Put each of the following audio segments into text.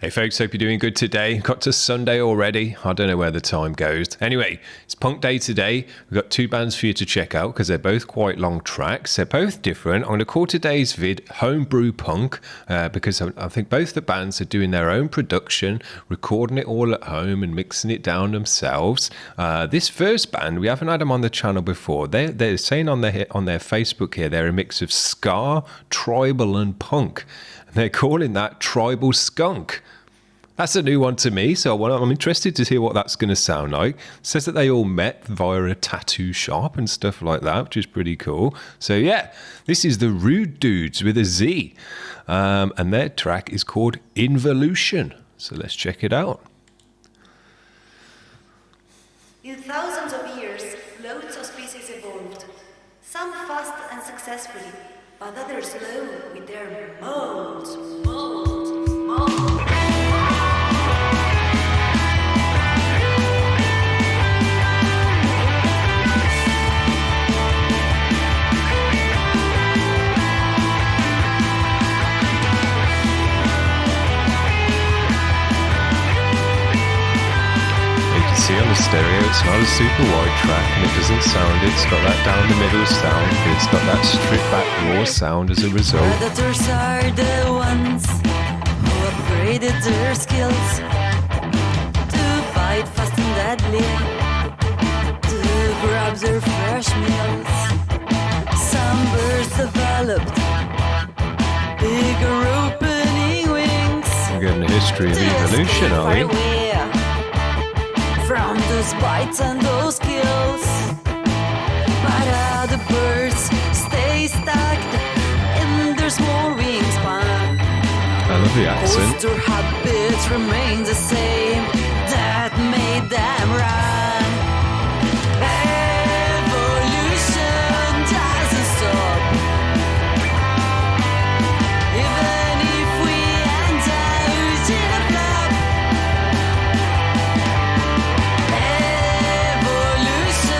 Hey folks, hope you're doing good today. Got to Sunday already. I don't know where the time goes. Anyway, it's Punk Day today. We've got two bands for you to check out because they're both quite long tracks. They're both different. I'm going to call today's vid Homebrew Punk because I think both the bands are doing their own production, recording it all at home and mixing it down themselves. This first band, we haven't had them on the channel before. They're saying on their Facebook here, they're a mix of ska, tribal and punk. They're calling that Tribal Skunk. That's a new one to me, so I'm interested to hear what that's going to sound like. It says that they all met via a tattoo shop and stuff like that, which is pretty cool. So yeah, this is the Rude Dudez with a Z, and their track is called Involution. So let's check it out. In thousands of years, loads of species evolved. Some fast and successfully, but others slow with their molds. See on the stereo, it's not a super wide track and it doesn't sound, it's got that down the middle sound, but it's got that stripped back raw sound as a result. Predators are the ones who upgraded their skills to fight fast and deadly, to grab their fresh meals. Some birds developed bigger opening wings. We're getting a history of evolution, are we? From those bites and those kills, but other birds stay stuck in their small wingspan. I love the accent. Their habits remain the same that made them run. Evolution doesn't stop, even if we end out in a flop.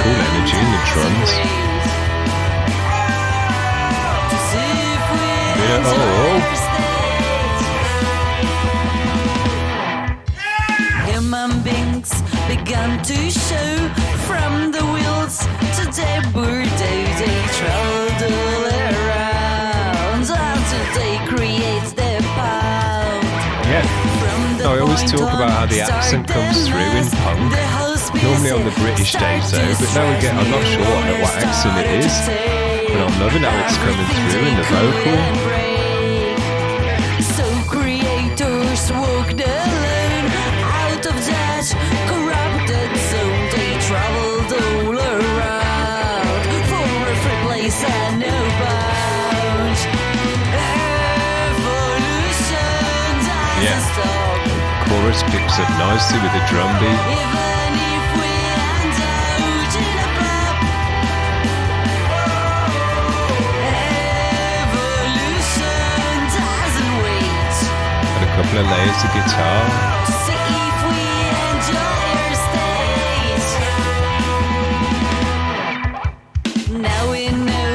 Cool energy in the drums. Yeah, Human beings began to show from the wheels to the bird they traveled all around until they create the pound. Yeah. I always talk about how the accent comes through in punk. Normally on the British days though, but now I'm not sure what accent it is, but I'm loving how it's coming through in the vocal. So creators walked alone out of that corrupted zone. They traveled all around for a free place and no bounds. Evolution doesn't stop. Chorus picks up nicely with the drum beat. Couple of layers of guitar. See if we enjoy our state. Now we know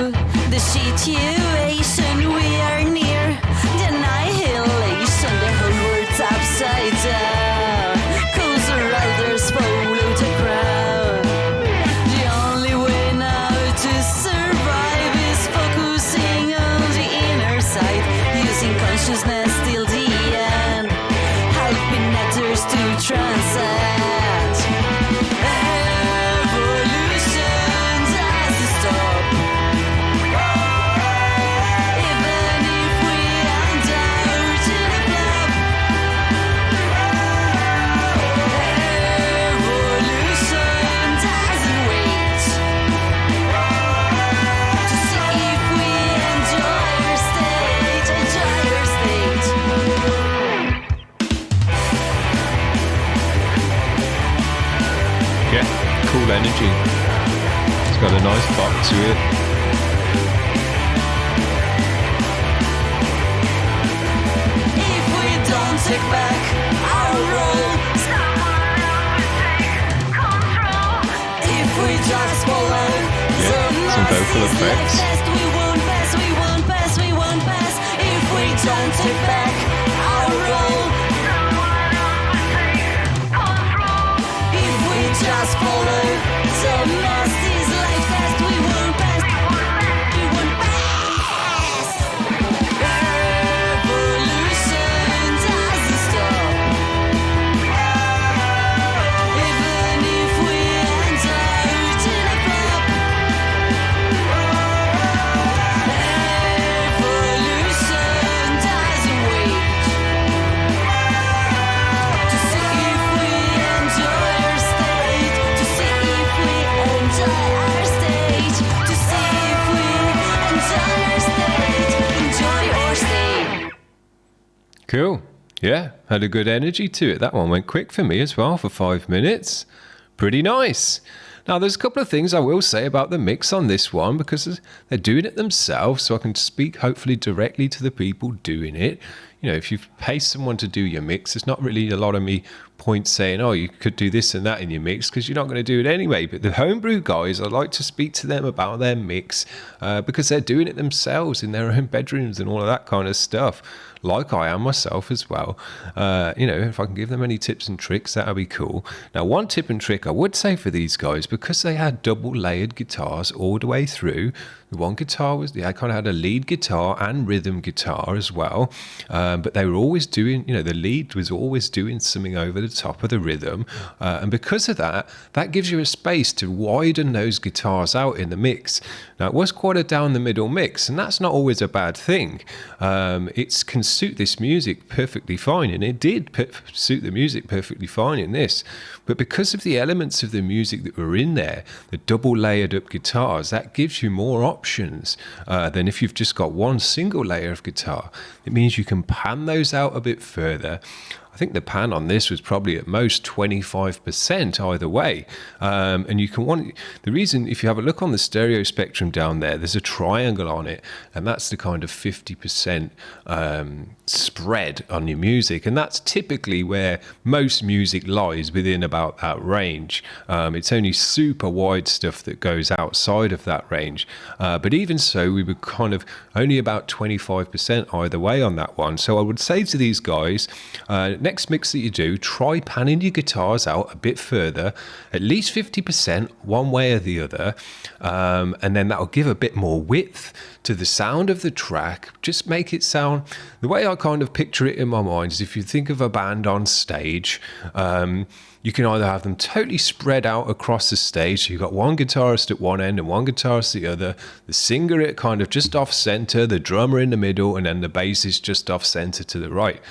the situation we are near. The annihilation, the whole world's upside down. Cause our elders follow the crowd. The only way now to survive is focusing on the inner side, using consciousness till the end, helping others to transcend. Evolution doesn't stop, even if we end out in a flop. Evolution doesn't wait to see if we enjoy our state, enjoy our state. Yeah, cool energy. It's got a nice bop to it. If we don't take back our role, if we just follow some vocal effects. we won't pass, we won't pass, we won't pass. If we don't take back our role, follow. So lost is life fast, we won't pass. We won't pass. Revolution doesn't stop. Even if we enter in a flop. Revolution doesn't wait to see if we enjoy our state. To see if we enjoy our state. To see if we enjoy our state. Enjoy our state. Cool. Yeah, had a good energy to it. That one went quick for me as well for 5 minutes. Pretty nice. Now, there's a couple of things I will say about the mix on this one because they're doing it themselves, so I can speak hopefully directly to the people doing it. You know, if you pay someone to do your mix, it's not really a lot of me point saying, oh, you could do this and that in your mix because you're not going to do it anyway. But the Homebrew guys, I like to speak to them about their mix because they're doing it themselves in their own bedrooms and all of that kind of stuff. Like I am myself as well. You know, if I can give them any tips and tricks, that would be cool. Now, one tip and trick I would say for these guys, because they had double layered guitars all the way through, the one guitar was, I kind of had a lead guitar and rhythm guitar as well. But they were always doing, you know, the lead was always doing something over the top of the rhythm. And because of that, that gives you a space to widen those guitars out in the mix. Now, it was quite a down the middle mix, and that's not always a bad thing. It can suit this music perfectly fine, and it did suit the music perfectly fine in this. But because of the elements of the music that were in there, the double layered up guitars, that gives you more options than if you've just got one single layer of guitar. It means you can pan those out a bit further. I think the pan on this was probably at most 25% either way. And you can want, the reason, if you have a look on the stereo spectrum down there, there's a triangle on it, and that's the kind of 50% spread on your music. And that's typically where most music lies, within about that range. It's only super wide stuff that goes outside of that range. But even so, we were kind of only about 25% either way on that one. So I would say to these guys, next mix that you do, try panning your guitars out a bit further, at least 50% one way or the other, and then that'll give a bit more width to the sound of the track. Just make it sound, the way I kind of picture it in my mind is, if you think of a band on stage, you can either have them totally spread out across the stage, so you've got one guitarist at one end and one guitarist at the other, the singer at kind of just off center, the drummer in the middle, and then the bassist just off center to the right.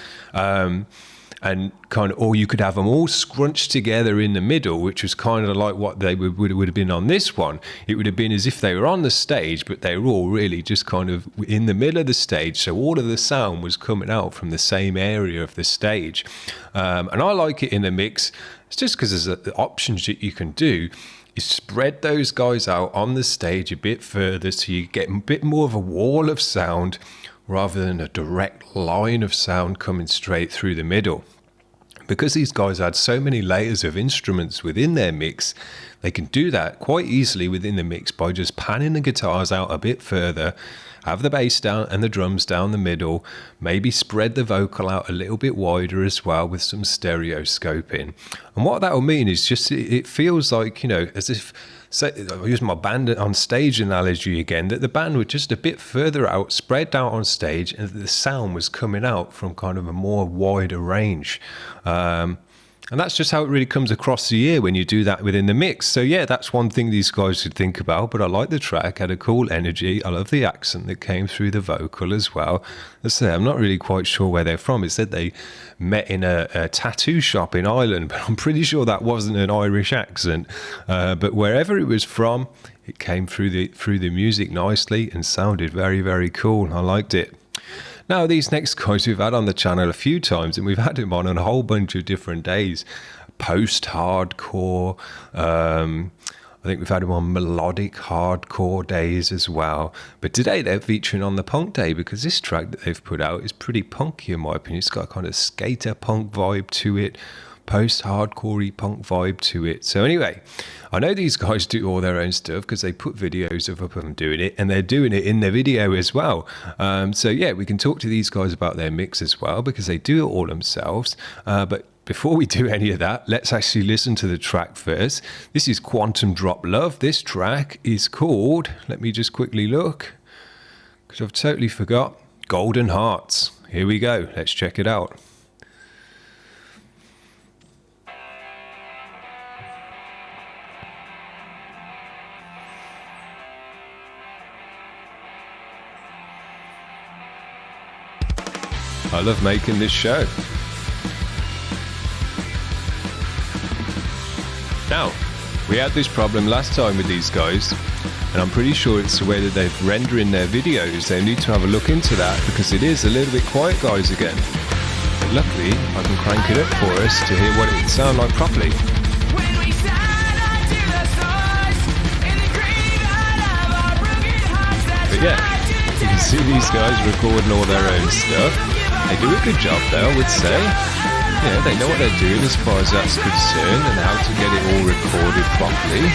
And kind of, or you could have them all scrunched together in the middle, which was kind of like what they would have been on this one. It would have been as if they were on the stage, but they were all really just kind of in the middle of the stage. So all of the sound was coming out from the same area of the stage. And I like it in the mix. It's just because there's the options that you can do. You spread those guys out on the stage a bit further, so you get a bit more of a wall of sound rather than a direct line of sound coming straight through the middle. Because these guys had so many layers of instruments within their mix, they can do that quite easily within the mix by just panning the guitars out a bit further, have the bass down and the drums down the middle, maybe spread the vocal out a little bit wider as well with some stereoscoping. And what that will mean is just, it feels like, you know, as if, say, I'll use my band on stage analogy again, that the band were just a bit further out, spread out on stage, and the sound was coming out from kind of a more wider range. And that's just how it really comes across the ear when you do that within the mix. So yeah, that's one thing these guys should think about. But I like the track, had a cool energy. I love the accent that came through the vocal as well. As I say, I'm not really quite sure where they're from. It said they met in a tattoo shop in Ireland, but I'm pretty sure that wasn't an Irish accent. But wherever it was from, it came through the music nicely and sounded very, very cool. I liked it. Now, these next guys we've had on the channel a few times, and we've had him on a whole bunch of different days. Post-hardcore, I think we've had him on melodic hardcore days as well. But today they're featuring on the punk day, because this track that they've put out is pretty punky in my opinion. It's got a kind of skater punk vibe to it, post-hardcore-y punk vibe to it. So anyway, I know these guys do all their own stuff because they put videos of them doing it, and they're doing it in their video as well. So yeah, we can talk to these guys about their mix as well, because they do it all themselves. But before we do any of that, let's actually listen to the track first. This is Quantum Drop Love. This track is called, let me just quickly look, because I've totally forgot, Golden Hearts. Here we go. Let's check it out. I love making this show. Now, we had this problem last time with these guys, and I'm pretty sure it's the way that they're rendering their videos. They need to have a look into that, because it is a little bit quiet, guys, again. But luckily, I can crank it up for us to hear what it would sound like properly. But yeah, you can see these guys recording all their own stuff. They do a good job though, I would say. Yeah, they know what they're doing as far as that's concerned and how to get it all recorded properly.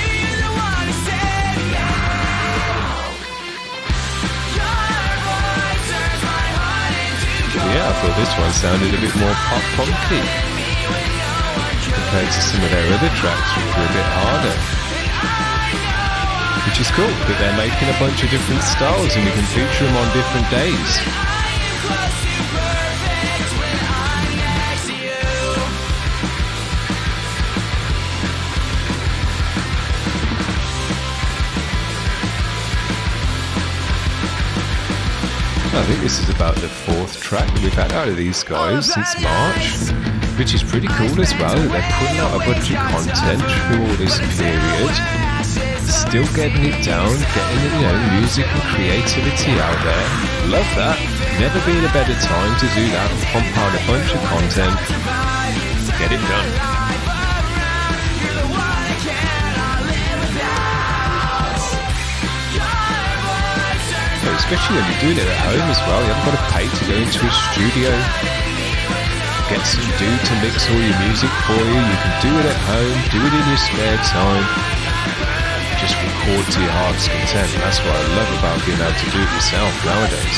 Yeah, I thought this one sounded a bit more pop-punky compared to some of their other tracks, which were a bit harder. Which is cool, that they're making a bunch of different styles and we can feature them on different days. I think this is about the 4th track that we've had out of these guys since March, which is pretty cool as well, that they're putting out a bunch of content through all this period, still getting it down, getting, music and creativity out there. Love that. Never been a better time to do that, pump out a bunch of content, get it done. Especially when you're doing it at home as well. You haven't got to pay to go into a studio, get some dude to mix all your music for you. You can do it at home, do it in your spare time, just record to your heart's content. That's what I love about being able to do it yourself nowadays.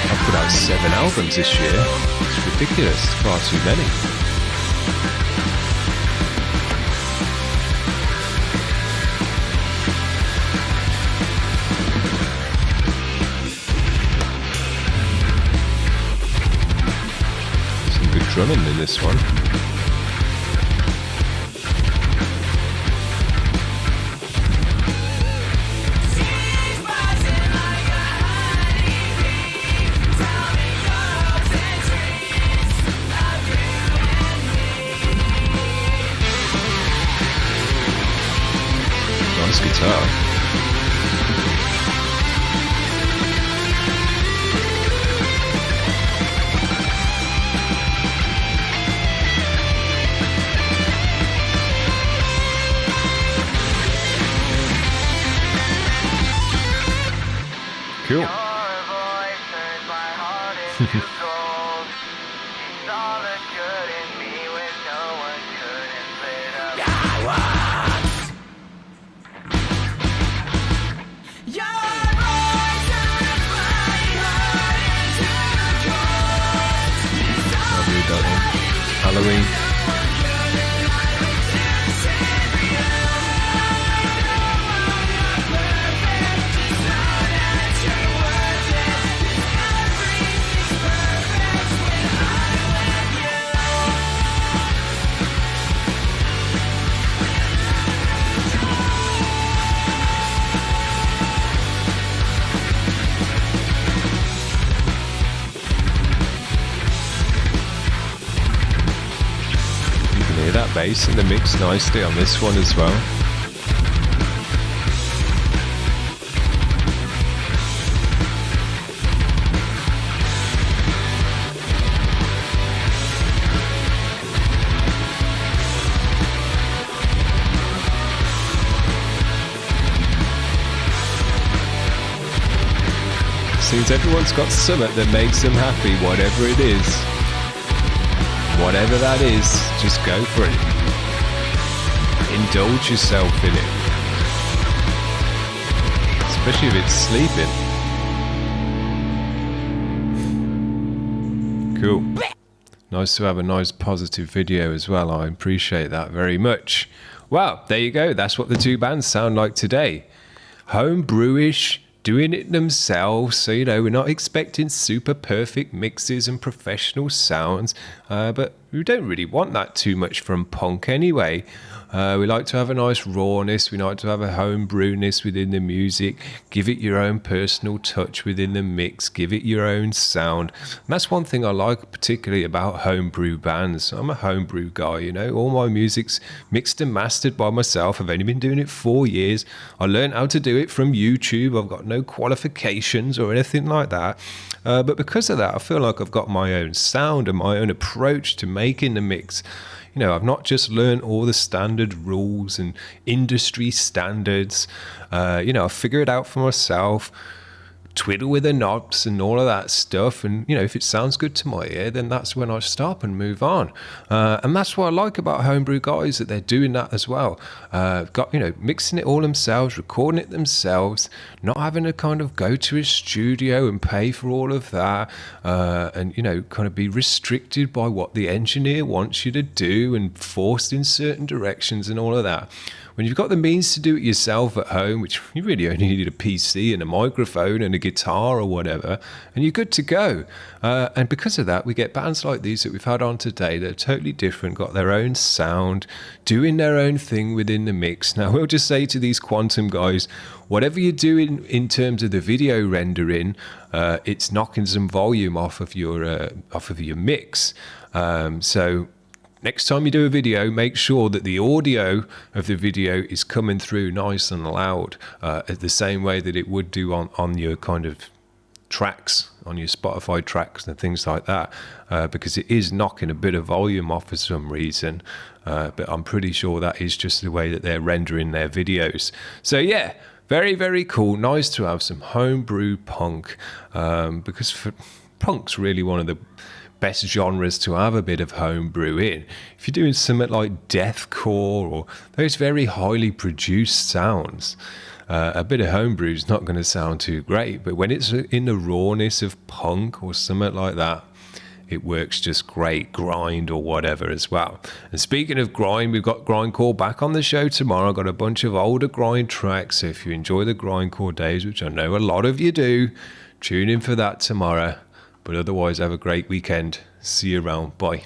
I've put out 7 albums this year. It's ridiculous, it's far too many. Drumming in this one. Nice guitar. Cool. Halloween. That bass in the mix nicely on this one as well. Seems everyone's got something that makes them happy, whatever it is. Whatever that is, just go for it. Indulge yourself in it. Especially if it's sleeping. Cool. Nice to have a nice positive video as well. I appreciate that very much. Well, there you go. That's what the two bands sound like today. Homebrewish, doing it themselves. So, we're not expecting super perfect mixes and professional sounds. But we don't really want that too much from punk anyway. We like to have a nice rawness. We like to have a homebrewness within the music. Give it your own personal touch within the mix. Give it your own sound. And that's one thing I like particularly about homebrew bands. I'm a homebrew guy, All my music's mixed and mastered by myself. I've only been doing it 4 years. I learned how to do it from YouTube. I've got no qualifications or anything like that. But because of that, I feel like I've got my own sound and my own approach to making the mix. I've not just learned all the standard rules and industry standards. I figure it out for myself, twiddle with the knobs and all of that stuff. And, if it sounds good to my ear, then that's when I stop and move on. And that's what I like about homebrew guys, that they're doing that as well. Mixing it all themselves, recording it themselves, not having to kind of go to a studio and pay for all of that. And, kind of be restricted by what the engineer wants you to do and forced in certain directions and all of that. When you've got the means to do it yourself at home, which you really only need a PC and a microphone and a guitar or whatever, and you're good to go. And because of that, we get bands like these that we've had on today that are totally different, got their own sound, doing their own thing within the mix. Now, we'll just say to these Quantum guys, whatever you're doing in terms of the video rendering, it's knocking some volume off of your mix. So next time you do a video, make sure that the audio of the video is coming through nice and loud, the same way that it would do on your kind of tracks, on your Spotify tracks and things like that, because it is knocking a bit of volume off for some reason. But I'm pretty sure that is just the way that they're rendering their videos. So yeah, very, very cool. Nice to have some homebrew punk, because punk's really one of the best genres to have a bit of homebrew in. If you're doing something like deathcore or those very highly produced sounds, a bit of homebrew is not going to sound too great. But when it's in the rawness of punk or something like that, it works just great. Grind or whatever as well. And speaking of grind, we've got grindcore back on the show tomorrow. I've got a bunch of older grind tracks. So if you enjoy the grindcore days, which I know a lot of you do, tune in for that tomorrow. But otherwise, have a great weekend. See you around. Bye.